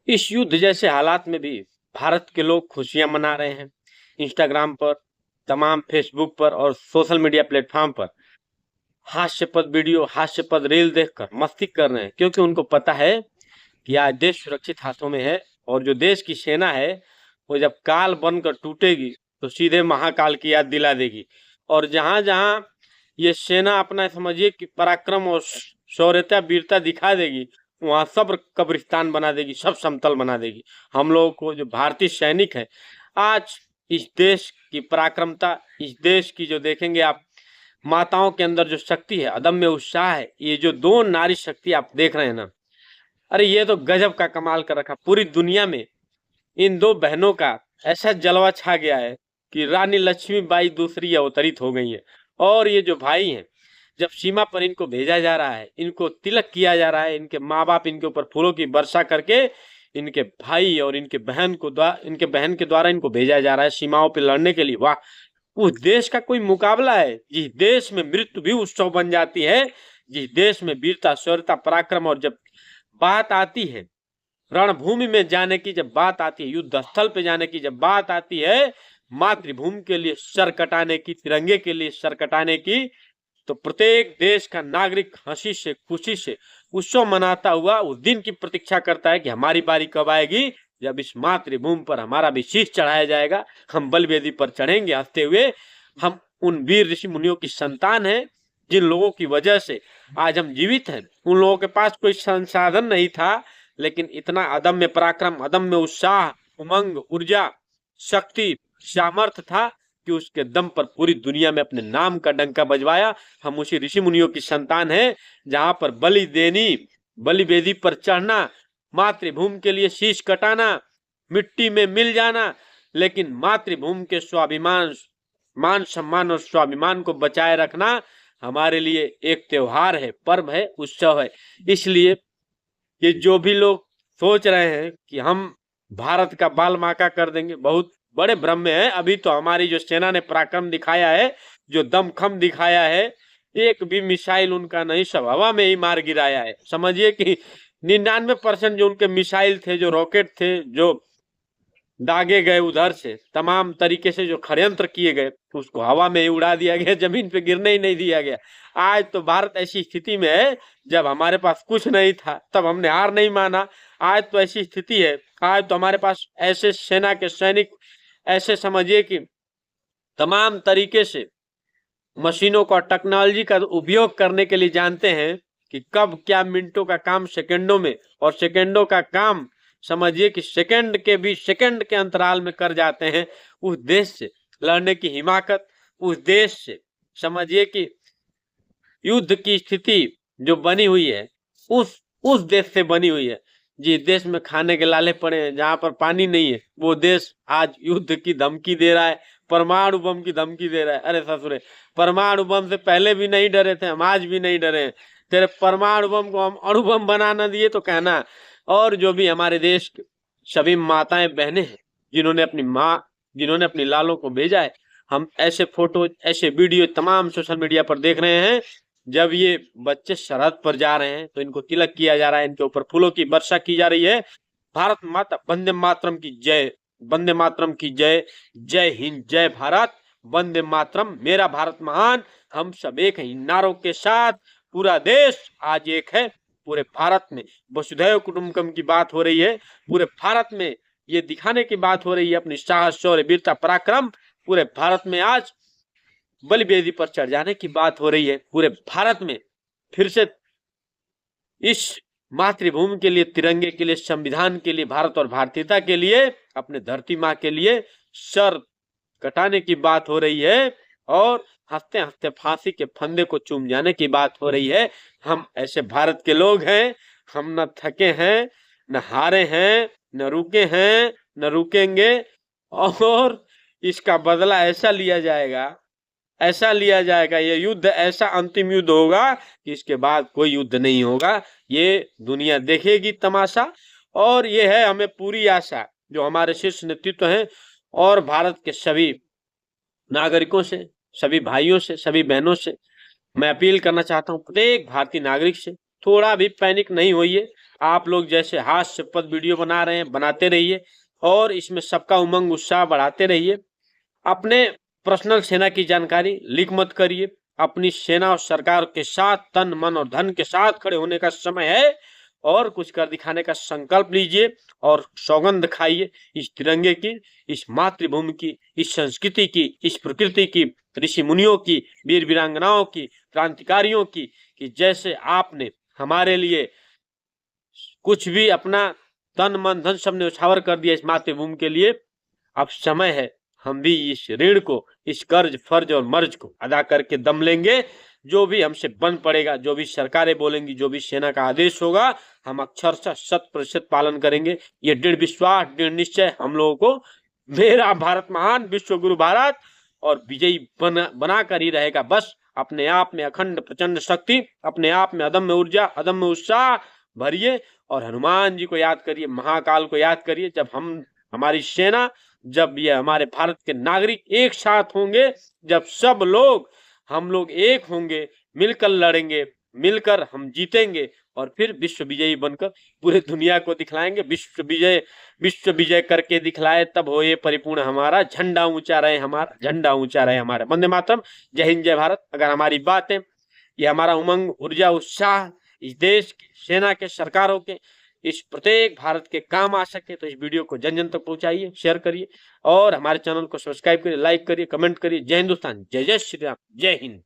इस युद्ध जैसे हालात में भी भारत के लोग खुशियां मना रहे हैं। इंस्टाग्राम पर, तमाम फेसबुक पर और सोशल मीडिया प्लेटफॉर्म पर हास्यपद वीडियो, हास्यपद रील देखकर मस्ती कर रहे हैं, क्योंकि उनको पता है कि आज देश सुरक्षित हाथों में है। और जो देश की सेना है वो जब काल बनकर टूटेगी तो सीधे महाकाल की याद दिला देगी। और जहां जहां ये सेना अपना समझिए कि पराक्रम और शौर्यता वीरता दिखा देगी, वहां सब कब्रिस्तान बना देगी, सब समतल बना देगी। हम लोगों को जो भारतीय सैनिक है आज, इस देश की पराक्रमता, इस देश की जो देखेंगे आप माताओं के अंदर जो शक्ति है, अदम्य उत्साह है, ये जो दो नारी शक्ति आप देख रहे हैं ना, अरे ये तो गजब का कमाल कर रखा। पूरी दुनिया में इन दो बहनों का ऐसा जलवा छा गया है कि रानी लक्ष्मीबाई दूसरी अवतरित हो गई है। और ये जो भाई हैं, जब सीमा पर इनको भेजा जा रहा है, इनको तिलक किया जा रहा है, इनके माँ बाप इनके ऊपर फूलों की वर्षा करके इनके भाई और इनके बहन के द्वारा इनको भेजा जा रहा है सीमाओं पर लड़ने के लिए। वाह, उस देश का कोई मुकाबला है जिस देश में मृत्यु भी उत्सव बन जाती है, जिस देश में वीरता, शौर्यता, पराक्रम और जब बात आती है रणभूमि में जाने की, जब बात आती है युद्ध स्थल पे जाने की, जब बात आती है मातृभूमि के लिए सर कटाने की, तिरंगे के लिए सर कटाने की, तो प्रत्येक देश का नागरिक हंसी से, खुशी से उत्सव मनाता हुआ उस दिन की प्रतीक्षा करता है कि हमारी बारी कब आएगी, जब इस मातृभूमि पर हमारा भी शीश चढ़ाया जाएगा, हम बलवेदी पर चढ़ेंगे हंसते हुए। हम उन वीर ऋषि मुनियों की संतान हैं जिन लोगों की वजह से आज हम जीवित हैं। उन लोगों के पास कोई संसाधन नहीं था, लेकिन इतना अदम्य पराक्रम, अदम्य उत्साह, उमंग, ऊर्जा, शक्ति, सामर्थ्य था कि उसके दम पर पूरी दुनिया में अपने नाम का डंका बजवाया। हम उसी ऋषि मुनियों की संतान हैं जहां पर बलि देनी, बलि वेदी पर चढ़ना, मातृभूमि के लिए शीश कटाना, मिट्टी में मिल जाना, लेकिन मातृभूमि के स्वाभिमान, मान सम्मान और स्वाभिमान को बचाए रखना हमारे लिए एक त्योहार है, पर्व है, उत्सव है। इसलिए ये जो भी लोग सोच रहे हैं कि हम भारत का बाल माका कर देंगे, बहुत बड़े भ्रम में है। अभी तो हमारी जो सेना ने पराक्रम दिखाया है, जो दमखम दिखाया है, एक भी मिसाइल उनका नहीं, सब हवा में ही मार गिराया है। समझिए कि 99% जो उनके मिसाइल थे, जो रॉकेट थे, जो दागे गए उधर से, तमाम तरीके से जो षड्यंत्र किए गए, उसको हवा में ही उड़ा दिया गया, जमीन पे गिरने ही नहीं दिया गया। आज तो भारत ऐसी स्थिति में है, जब हमारे पास कुछ नहीं था तब हमने हार नहीं माना। आज तो ऐसी स्थिति है, आज तो हमारे पास ऐसे सेना के सैनिक, ऐसे समझिए कि तमाम तरीके से मशीनों का, टेक्नोलॉजी का उपयोग करने के लिए जानते हैं कि कब क्या, मिनटों का काम सेकंडों में, और सेकंडों का काम समझिए कि सेकंड के अंतराल में कर जाते हैं। उस देश से लड़ने की हिमाकत, उस देश से समझिए कि युद्ध की स्थिति जो बनी हुई है, उस देश से बनी हुई है। जिस देश में खाने के लाले पड़े हैं, जहां पर पानी नहीं है, वो देश आज युद्ध की धमकी दे रहा है, परमाणु बम की धमकी दे रहा है। अरे ससुरे, परमाणु बम से पहले भी नहीं डरे थे, हम आज भी नहीं डरे हैं। तेरे परमाणु बम को हम अणु बम बना न दिए तो कहना। और जो भी हमारे देश के सभी माताएं बहनें हैं जिन्होंने अपनी लालों को भेजा है, हम ऐसे फोटो, ऐसे वीडियो तमाम सोशल मीडिया पर देख रहे हैं। जब ये बच्चे सरहद पर जा रहे हैं तो इनको तिलक किया जा रहा है, इनके ऊपर फूलों की वर्षा की जा रही है। भारत माता, वंदे मातरम की जय, वंदे मातरम की जय, जय हिंद, जय भारत, वंदे मातरम, मेरा भारत महान, हम सब एक हैं। इन नारों के साथ पूरा देश आज एक है। पूरे भारत में वसुधैव कुटुंबकम की बात हो रही है, पूरे भारत में ये दिखाने की बात हो रही है, अपनी साहस, शौर्य, वीरता, पराक्रम पूरे भारत में आज बलिवेदी पर चढ़ जाने की बात हो रही है। पूरे भारत में फिर से इस मातृभूमि के लिए, तिरंगे के लिए, संविधान के लिए, भारत और भारतीयता के लिए, अपने धरती माँ के लिए सर कटाने की बात हो रही है, और हंसते हंसते फांसी के फंदे को चूम जाने की बात हो रही है। हम ऐसे भारत के लोग हैं, हम न थके हैं, न हारे हैं, न रुके हैं, न रुकेंगे। और इसका बदला ऐसा लिया जाएगा, ये युद्ध ऐसा अंतिम युद्ध होगा कि इसके बाद कोई युद्ध नहीं होगा। ये दुनिया देखेगी तमाशा। और ये है हमें पूरी आशा, जो हमारे शीर्ष नेतृत्व हैं और भारत के सभी नागरिकों से, सभी भाइयों से, सभी बहनों से मैं अपील करना चाहता हूं, प्रत्येक भारतीय नागरिक से, थोड़ा भी पैनिक नहीं होइए। आप लोग जैसे हास्यपद वीडियो बना रहे हैं, बनाते रहिए और इसमें सबका उमंग उत्साह बढ़ाते रहिए। अपने पर्सनल सेना की जानकारी लीक मत करिए। अपनी सेना और सरकार के साथ तन मन और धन के साथ खड़े होने का समय है और कुछ कर दिखाने का संकल्प लीजिए और सौगंध खाइए इस तिरंगे की, इस मातृभूमि की, इस संस्कृति की, इस प्रकृति की, ऋषि मुनियों की, वीर वीरांगनाओं की, क्रांतिकारियों की, कि जैसे आपने हमारे लिए कुछ भी अपना तन मन धन सब न्यौछावर कर दिया इस मातृभूमि के लिए। अब समय है हम भी इस ऋण को, इस कर्ज फर्ज और मर्ज को अदा करके दम लेंगे। जो भी हमसे बन पड़ेगा, जो भी सरकारें बोलेंगी, जो भी सेना का आदेश होगा, हम अक्षरशः 100% पालन करेंगे। ये दृढ़ विश्वास, दृढ़ निश्चय हम लोगों को मेरा भारत महान, विश्व गुरु भारत और विजयी बना कर ही रहेगा। बस अपने आप में अखंड प्रचंड शक्ति, अपने आप में अदम्य ऊर्जा, अदम्य उत्साह भरिए और हनुमान जी को याद करिए, महाकाल को याद करिए। जब हमारी सेना, जब ये हमारे भारत के नागरिक एक साथ होंगे, जब सब लोग हम लोग एक होंगे, मिलकर लड़ेंगे, मिलकर हम जीतेंगे और फिर विश्व विजयी बनकर पूरे दुनिया को दिखलाएंगे। विश्व विजय करके दिखलाए तब हो ये परिपूर्ण हमारा, झंडा ऊंचा रहे हमारा, झंडा ऊंचा रहे हमारा। वंदे मातरम। जय हिंद, जय भारत। अगर हमारी बातें, ये हमारा उमंग, ऊर्जा, उत्साह इस देश की सेना के, सरकारों के, इस प्रत्येक भारत के काम आ सके तो इस वीडियो को जन जन तक पहुंचाइए, शेयर करिए और हमारे चैनल को सब्सक्राइब करिए, लाइक करिए, कमेंट करिए। जय हिंदुस्तान, जय जय श्री राम, जय हिंद।